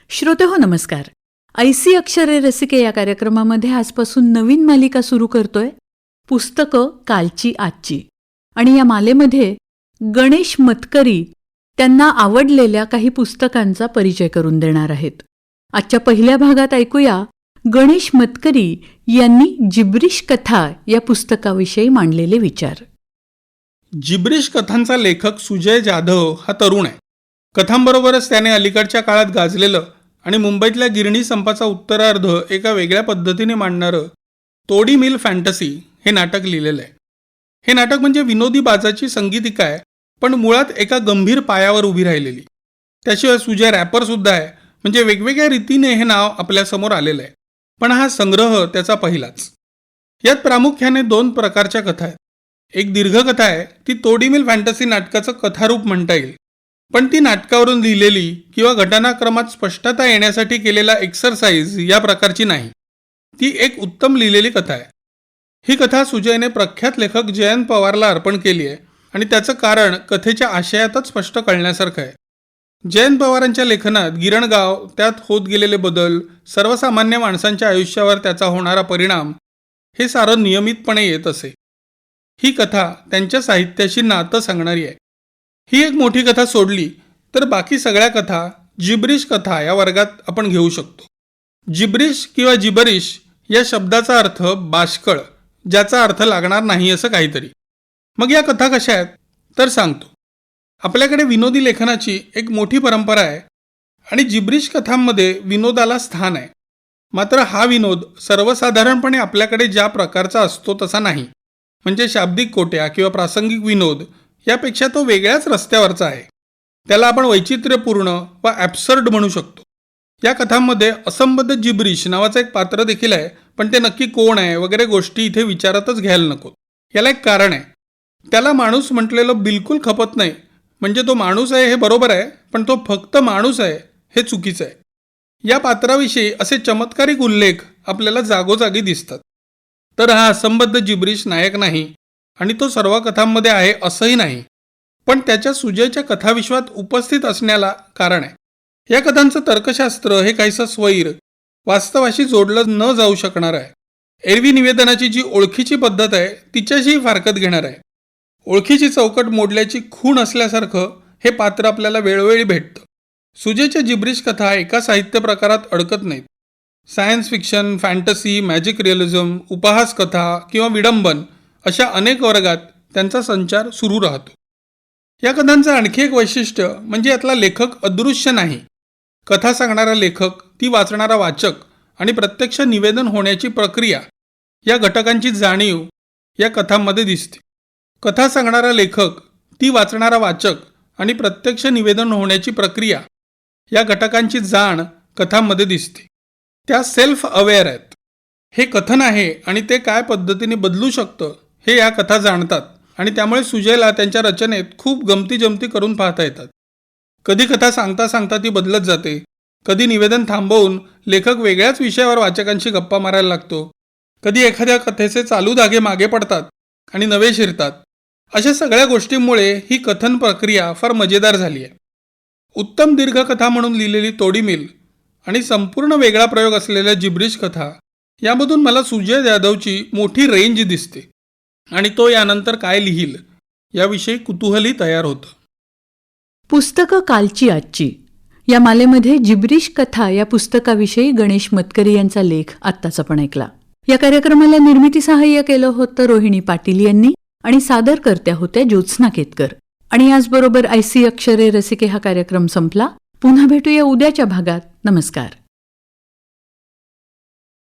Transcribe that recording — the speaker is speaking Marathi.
श्रोतेहो नमस्कार. ऐसी अक्षरे रसिके या कार्यक्रमामध्ये आजपासून नवीन मालिका सुरू करतोय, पुस्तकं कालची आजची. आणि या मालेमध्ये गणेश मतकरी त्यांना आवडलेल्या काही पुस्तकांचा परिचय करून देणार आहेत. आजच्या पहिल्या भागात ऐकूया गणेश मतकरी यांनी जिब्रिश कथा या पुस्तकाविषयी मांडलेले विचार. जिब्रिश कथांचा लेखक सुजय जाधव हा तरुण आहे. कथांबरोबरच त्याने अलीकडच्या काळात गाजलेलं आणि मुंबईतल्या गिरणी संपाचा उत्तरार्ध एका वेगळ्या पद्धतीने मांडणारं तोडी मिल फॅन्टसी हे नाटक लिहिलेलं आहे. हे नाटक म्हणजे विनोदी बाजाची संगीतिका आहे, पण मुळात एका गंभीर पायावर उभी राहिलेली. त्याशिवाय सुजय रॅपरसुद्धा आहे, म्हणजे वेगवेगळ्या रीतीने हे नाव आपल्यासमोर आलेलं आहे. पण हा संग्रह त्याचा पहिलाच. यात प्रामुख्याने 2 प्रकारच्या कथा आहेत. एक दीर्घकथा आहे, ती तोडी मिल फॅन्टसी नाटकाचं कथारूप म्हणता येईल, पण ती नाटकावरून लिहिलेली किंवा घटनाक्रमात स्पष्टता येण्यासाठी केलेला एक्सरसाइज या प्रकारची नाही. ती एक उत्तम लिहिलेली कथा आहे. ही कथा सुजयने प्रख्यात लेखक जयंत पवारला अर्पण केली आहे आणि त्याचं कारण कथेच्या आशयातच स्पष्ट कळण्यासारखं आहे. जयंत पवारांच्या लेखनात गिरणगाव, त्यात होत गेलेले बदल, सर्वसामान्य माणसांच्या आयुष्यावर त्याचा होणारा परिणाम हे सारं नियमितपणे येत असे. ही कथा त्यांच्या साहित्याशी नातं सांगणारी आहे. ही एक मोठी कथा सोडली तर बाकी सगळ्या कथा जिब्रिश कथा या वर्गात आपण घेऊ शकतो. जिब्रिश किंवा जिबरिश या शब्दाचा अर्थ बाष्कळ, ज्याचा अर्थ लागणार नाही असं काहीतरी. मग या कथा कशा आहेत तर सांगतो. आपल्याकडे विनोदी लेखनाची एक मोठी परंपरा आहे आणि जिब्रिश कथांमध्ये विनोदाला स्थान आहे. मात्र हा विनोद सर्वसाधारणपणे आपल्याकडे ज्या प्रकारचा असतो तसा नाही. म्हणजे शाब्दिक कोट्या किंवा प्रासंगिक विनोद यापेक्षा तो वेगळ्याच रस्त्यावरचा आहे. त्याला आपण वैचित्र्यपूर्ण वा ॲब्सर्ड म्हणू शकतो. या कथांमध्ये असंबद्ध जिब्रिश नावाचं एक पात्र देखील आहे, पण ते नक्की कोण आहे वगैरे गोष्टी इथे विचारातच घ्यायला नको. याला एक कारण आहे. त्याला माणूस म्हटलेलं बिलकुल खपत नाही. म्हणजे तो माणूस आहे हे बरोबर आहे, पण तो फक्त माणूस आहे हे चुकीचं आहे. या पात्राविषयी असे चमत्कारिक उल्लेख आपल्याला जागोजागी दिसतात. तर हा असंबद्ध जिब्रिश नायक नाही आणि तो सर्व कथांमध्ये आहे असंही नाही, पण त्याच्या सुजयच्या कथाविश्वात उपस्थित असण्याला कारण आहे. या कथांचं तर्कशास्त्र हे काहीसं स्वैर, वास्तवाशी जोडलं न जाऊ शकणार आहे. एरवी निवेदनाची जी ओळखीची पद्धत आहे तिच्याशीही फारकत घेणार आहे. ओळखीची चौकट मोडल्याची खूण असल्यासारखं हे पात्र आपल्याला वेळोवेळी भेटतं. सुजयच्या जिब्रिश कथा एका साहित्य प्रकारात अडकत नाहीत. Science fiction, fantasy, magic realism, उपहास कथा किंवा विडंबन अशा अनेक वर्गात त्यांचा संचार सुरू राहतो. या कथांचं आणखी एक वैशिष्ट्य म्हणजे यातला लेखक अदृश्य नाही. कथा सांगणारा लेखक, ती वाचणारा वाचक आणि प्रत्यक्ष निवेदन होण्याची प्रक्रिया या घटकांची जाणीव या कथांमध्ये दिसते. कथा सांगणारा लेखक, ती वाचणारा वाचक आणि प्रत्यक्ष निवेदन होण्याची प्रक्रिया या घटकांची जाण कथांमध्ये दिसते. त्या सेल्फ अवेअर आहेत. हे कथन आहे आणि ते काय पद्धतीने बदलू शकतं हे या कथा जाणतात आणि त्यामुळे सुजयला त्यांच्या रचनेत खूप गमती जमती करून पाहता येतात. कधी कथा सांगता सांगता ती बदलत जाते, कधी निवेदन थांबवून लेखक वेगळ्याच विषयावर वाचकांशी गप्पा मारायला लागतो, कधी एखाद्या कथेचे चालू धागे मागे पडतात आणि नवे शिरतात. अशा सगळ्या गोष्टींमुळे ही कथन प्रक्रिया फार मजेदार झाली आहे. उत्तम दीर्घकथा म्हणून लिहिलेली तोडी मिल आणि संपूर्ण वेगळा प्रयोग असलेल्या जिब्रिश कथा यामधून मला सुजय जाधवची मोठी रेंज दिसते आणि तो यानंतर काय लिहील याविषयी कुतूहली तयार होतं. पुस्तकं कालची आजची या मालेमध्ये जिब्रिश कथा या पुस्तकाविषयी गणेश मतकरी यांचा लेख आत्ताच आपण ऐकला. या कार्यक्रमाला निर्मिती सहाय्य केलं होतं रोहिणी पाटील यांनी आणि सादरकर्त्या होत्या ज्योत्स्ना केतकर. आणि याचबरोबर ऐसी अक्षरे रसिके हा कार्यक्रम संपला. पुन्हा भेटूया उद्याच्या भागात. नमस्कार.